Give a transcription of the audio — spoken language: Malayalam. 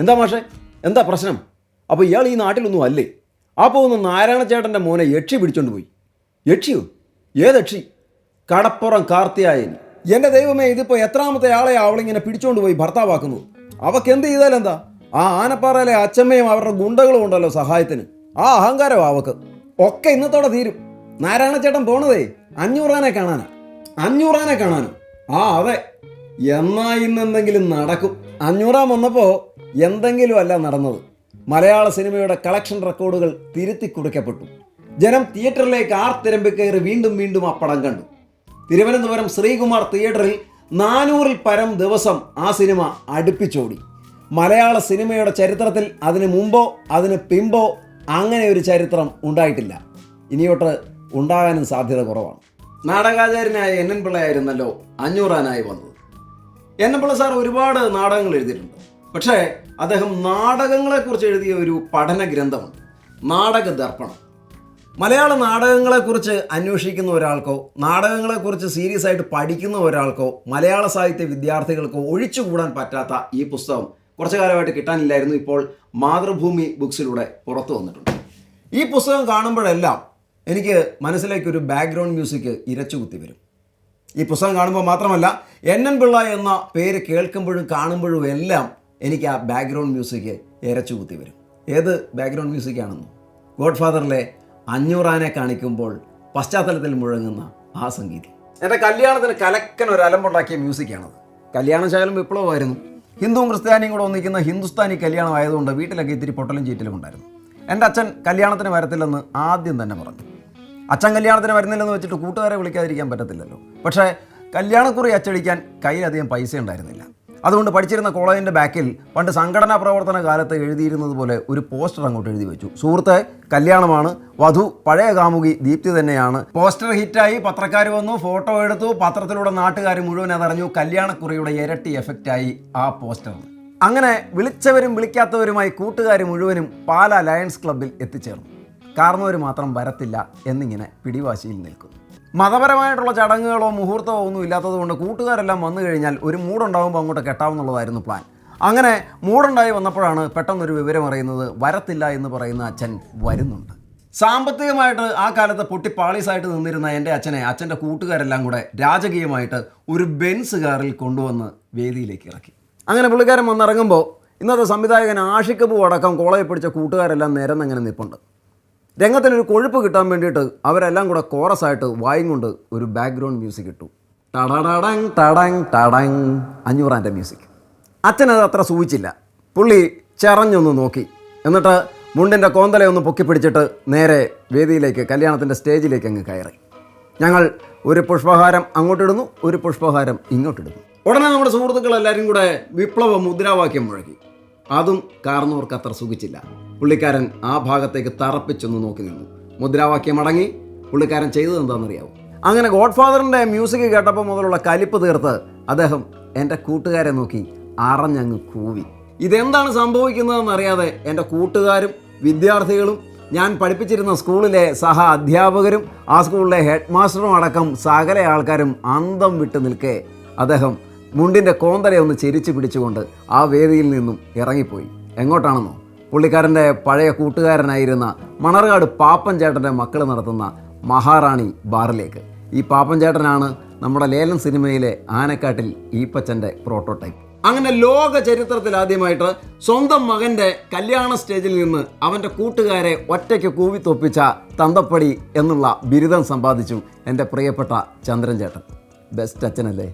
എന്താ മാഷേ, എന്താ പ്രശ്നം? അപ്പോൾ ഇയാൾ ഈ നാട്ടിലൊന്നും അല്ലേ? ആ പോകുന്ന നാരായണച്ചേട്ടൻ്റെ മോനെ യക്ഷി പിടിച്ചോണ്ട് പോയി. യക്ഷിയോ? ഏത് യക്ഷി? കടപ്പുറം കാർത്തിയായനി. എൻ്റെ ദൈവമേ, ഇതിപ്പോൾ എത്രാമത്തെ ആളെ അവളിങ്ങനെ പിടിച്ചോണ്ട് പോയി ഭർത്താവാക്കുന്നത്? അവൾക്ക് എന്ത് ചെയ്താലെന്താ? ആ ആനപ്പാറയിലെ അച്ചമ്മയും അവരുടെ ഗുണ്ടകളും ഉണ്ടല്ലോ സഹായത്തിന്. ആ അഹങ്കാരം അവക്ക്. ഒക്കെ ഇന്നത്തോടെ തീരും. നാരായണച്ചേട്ടൻ പോണതേ 500 ആനെ കാണാനാ. 500 ആനെ കാണാനും. ആ അതെ, എന്നാ ഇന്നെന്തെങ്കിലും നടക്കും. 500 വന്നപ്പോൾ എന്തെങ്കിലും അല്ല നടന്നത്. മലയാള സിനിമയുടെ കളക്ഷൻ റെക്കോർഡുകൾ തിരുത്തി കുറിക്കപ്പെട്ടു. ജനം തിയേറ്ററിലേക്ക് ആർത്തിരമ്പി കയറി വീണ്ടും വീണ്ടും ആ പടം കണ്ടു. തിരുവനന്തപുരം ശ്രീകുമാർ തിയേറ്ററിൽ 400-ൽ പരം ദിവസം ആ സിനിമ അടുപ്പിച്ചോടി. മലയാള സിനിമയുടെ ചരിത്രത്തിൽ അതിന് മുമ്പോ അതിന് പിമ്പോ അങ്ങനെ ഒരു ചരിത്രം ഉണ്ടായിട്ടില്ല. ഇനിയോട്ട് ഉണ്ടാകാനും സാധ്യത കുറവാണ്. നാടകാചാര്യനായ എൻ എൻ പിള്ളയായിരുന്നല്ലോ 500 ആനായി വന്നത്. എൻ എൻ പിള്ള സാർ ഒരുപാട് നാടകങ്ങൾ എഴുതിയിട്ടുണ്ട്. പക്ഷേ അദ്ദേഹം നാടകങ്ങളെക്കുറിച്ച് എഴുതിയ ഒരു പഠന ഗ്രന്ഥമുണ്ട്, നാടക ദർപ്പണം. മലയാള നാടകങ്ങളെക്കുറിച്ച് അന്വേഷിക്കുന്ന ഒരാൾക്കോ നാടകങ്ങളെക്കുറിച്ച് സീരിയസ് ആയിട്ട് പഠിക്കുന്ന ഒരാൾക്കോ മലയാള സാഹിത്യ വിദ്യാർത്ഥികൾക്കോ ഒഴിച്ചുകൂടാൻ പറ്റാത്ത ഈ പുസ്തകം കുറച്ചു കാലമായിട്ട് കിട്ടാനില്ലായിരുന്നു. ഇപ്പോൾ മാതൃഭൂമി ബുക്സിലൂടെ പുറത്തു വന്നിട്ടുണ്ട്. ഈ പുസ്തകം കാണുമ്പോഴെല്ലാം എനിക്ക് മനസ്സിലേക്കൊരു ബാക്ക്ഗ്രൗണ്ട് മ്യൂസിക് ഇരച്ചുകുത്തി വരും. ഈ പുസ്തകം കാണുമ്പോൾ മാത്രമല്ല, എൻ എൻ പിള്ള എന്ന പേര് കേൾക്കുമ്പോഴും കാണുമ്പോഴും എല്ലാം എനിക്ക് ആ ബാക്ക്ഗ്രൗണ്ട് മ്യൂസിക് ഇരച്ചുകുത്തി വരും. ഏത് ബാക്ക്ഗ്രൗണ്ട് മ്യൂസിക്കാണെന്നോ? ഗോഡ് ഫാദറിലെ 500 ആനെ കാണിക്കുമ്പോൾ പശ്ചാത്തലത്തിൽ മുഴങ്ങുന്ന ആ സംഗീതം. എൻ്റെ കല്യാണത്തിന് കലക്കൻ ഒരു അലമ്പുണ്ടാക്കിയ മ്യൂസിക്കാണത്. കല്യാണം ശകലം വിപ്ലവമായിരുന്നു. ഹിന്ദുവും ക്രിസ്ത്യാനിയും കൂടെ ഒന്നിക്കുന്ന ഹിന്ദുസ്ഥാനി കല്യാണം ആയതുകൊണ്ട് വീട്ടിലൊക്കെ ഇത്തിരി പൊട്ടലും ചീറ്റലും ഉണ്ടായിരുന്നു. എൻ്റെ അച്ഛൻ കല്യാണത്തിന് വരത്തില്ലെന്ന് ആദ്യം തന്നെ പറഞ്ഞു. അച്ഛൻ കല്യാണത്തിന് വരുന്നില്ലെന്ന് വെച്ചിട്ട് കൂട്ടുകാരെ വിളിക്കാതിരിക്കാൻ പറ്റത്തില്ലല്ലോ. പക്ഷേ കല്യാണക്കുറി അച്ചടിക്കാൻ കയ്യിലധികം പൈസ ഉണ്ടായിരുന്നില്ല. അതുകൊണ്ട് പഠിച്ചിരുന്ന കോളേജിൻ്റെ ബാക്കിൽ പണ്ട് സംഘടനാ പ്രവർത്തന കാലത്ത് എഴുതിയിരുന്നത് പോലെ ഒരു പോസ്റ്റർ അങ്ങോട്ട് എഴുതി വെച്ചു. സുഹൃത്തെ, കല്യാണമാണ്, വധു പഴയ കാമുകി ദീപ്തി തന്നെയാണ്. പോസ്റ്റർ ഹിറ്റായി, പത്രക്കാർ വന്നു, ഫോട്ടോ എടുത്തു, പത്രത്തിലൂടെ നാട്ടുകാർ മുഴുവൻ അതറിഞ്ഞു. കല്യാണക്കുറിയുടെ ഇരട്ടി എഫക്റ്റായി ആ പോസ്റ്റർ. അങ്ങനെ വിളിച്ചവരും വിളിക്കാത്തവരുമായി കൂട്ടുകാർ മുഴുവനും പാലാ ലയൺസ് ക്ലബ്ബിൽ എത്തിച്ചേർന്നു. കാരണവർ മാത്രം വരത്തില്ല എന്നിങ്ങനെ പിടിവാശിയിൽ നിൽക്കുന്നു. മതപരമായിട്ടുള്ള ചടങ്ങുകളോ മുഹൂർത്തമോ ഒന്നും ഇല്ലാത്തതുകൊണ്ട് കൂട്ടുകാരെല്ലാം വന്നു കഴിഞ്ഞാൽ ഒരു മൂടുണ്ടാകുമ്പോൾ അങ്ങോട്ട് കെട്ടാവുന്നുള്ളതായിരുന്നു പ്ലാൻ. അങ്ങനെ മൂടുണ്ടായി വന്നപ്പോഴാണ് പെട്ടെന്നൊരു വിവരം അറിയുന്നത്, വരത്തില്ല എന്ന് പറയുന്ന അച്ഛൻ വരുന്നുണ്ട്. സാമ്പത്തികമായിട്ട് ആ കാലത്ത് പൊട്ടിപ്പാളീസായിട്ട് നിന്നിരുന്ന എൻ്റെ അച്ഛനെ അച്ഛൻ്റെ കൂട്ടുകാരെല്ലാം കൂടെ രാജകീയമായിട്ട് ഒരു ബെൻസ് കാറിൽ കൊണ്ടുവന്ന് വേദിയിലേക്ക് ഇറക്കി. അങ്ങനെ പുള്ളിക്കാരൻ വന്നിറങ്ങുമ്പോൾ ഇന്നത്തെ സംവിധായകൻ ആഷിഖ് കപൂർ അടക്കം കോളേജിൽ പഠിച്ച കൂട്ടുകാരെല്ലാം നിരന്നങ്ങനെ നിൽപ്പുണ്ട്. രംഗത്തിനൊരു കൊഴുപ്പ് കിട്ടാൻ വേണ്ടിയിട്ട് അവരെല്ലാം കൂടെ കോറസായിട്ട് വായും കൊണ്ട് ഒരു ബാക്ക്ഗ്രൗണ്ട് മ്യൂസിക് ഇട്ടു. ടടടടങ് ടടങ് ടടങ് 500 ആൻ്റെ മ്യൂസിക്. അച്ഛനത് അത്ര സൂചിച്ചില്ല. പുള്ളി ചെറഞ്ഞൊന്ന് നോക്കി. എന്നിട്ട് മുണ്ടിൻ്റെ കോന്തലയൊന്ന് പൊക്കിപ്പിടിച്ചിട്ട് നേരെ വേദിയിലേക്ക്, കല്യാണത്തിൻ്റെ സ്റ്റേജിലേക്ക് അങ്ങ് കയറി. ഞങ്ങൾ ഒരു പുഷ്പഹാരം അങ്ങോട്ടിടുന്നു, ഒരു പുഷ്പഹാരം ഇങ്ങോട്ടിടുന്നു. ഉടനെ നമ്മുടെ സുഹൃത്തുക്കളെല്ലാവരും കൂടെ വിപ്ലവ മുദ്രാവാക്യം മുഴക്കി. അതും കാർന്നവർക്ക് അത്ര സുഖിച്ചില്ല. പുള്ളിക്കാരൻ ആ ഭാഗത്തേക്ക് തറപ്പിച്ചൊന്ന് നോക്കി നിന്നു. മുദ്രാവാക്യം അടങ്ങി. പുള്ളിക്കാരൻ ചെയ്തത് എന്താണെന്നറിയാവും? അങ്ങനെ ഗോഡ് ഫാദറിൻ്റെ മ്യൂസിക് കേട്ടപ്പോൾ മുതലുള്ള കലിപ്പ് തീർത്ത് അദ്ദേഹം എൻ്റെ കൂട്ടുകാരെ നോക്കി അറഞ്ഞങ്ങ് കൂവി. ഇതെന്താണ് സംഭവിക്കുന്നതെന്നറിയാതെ എൻ്റെ കൂട്ടുകാരും വിദ്യാർത്ഥികളും ഞാൻ പഠിപ്പിച്ചിരുന്ന സ്കൂളിലെ സഹ അധ്യാപകരും ആ സ്കൂളിലെ ഹെഡ് മാസ്റ്ററും അടക്കം സകല ആൾക്കാരും അന്തം വിട്ട് നിൽക്കെ അദ്ദേഹം മുണ്ടിൻ്റെ കോന്തലയൊന്ന് ചെരിച്ച് പിടിച്ചുകൊണ്ട് ആ വേദിയിൽ നിന്നും ഇറങ്ങിപ്പോയി. എങ്ങോട്ടാണെന്നോ? പുള്ളിക്കാരൻ്റെ പഴയ കൂട്ടുകാരനായിരുന്ന മണർകാട് പാപ്പൻ ചേട്ടൻ്റെ മക്കൾ നടത്തുന്ന മഹാറാണി ബാറിലേക്ക്. ഈ പാപ്പൻ ചേട്ടനാണ് നമ്മുടെ ലേലം സിനിമയിലെ ആനക്കാട്ടിൽ ഈപ്പച്ചൻ്റെ പ്രോട്ടോടൈപ്പ്. അങ്ങനെ ലോക ചരിത്രത്തിൽ ആദ്യമായിട്ട് സ്വന്തം മകൻ്റെ കല്യാണ സ്റ്റേജിൽ നിന്ന് അവൻ്റെ കൂട്ടുകാരെ ഒറ്റയ്ക്ക് കൂവിത്തൊപ്പിച്ച തന്തപ്പടി എന്നുള്ള ബിരുദം സമ്പാദിച്ചു എൻ്റെ പ്രിയപ്പെട്ട ചന്ദ്രൻ ചേട്ടൻ. ബെസ്റ്റ് അച്ഛനല്ലേ?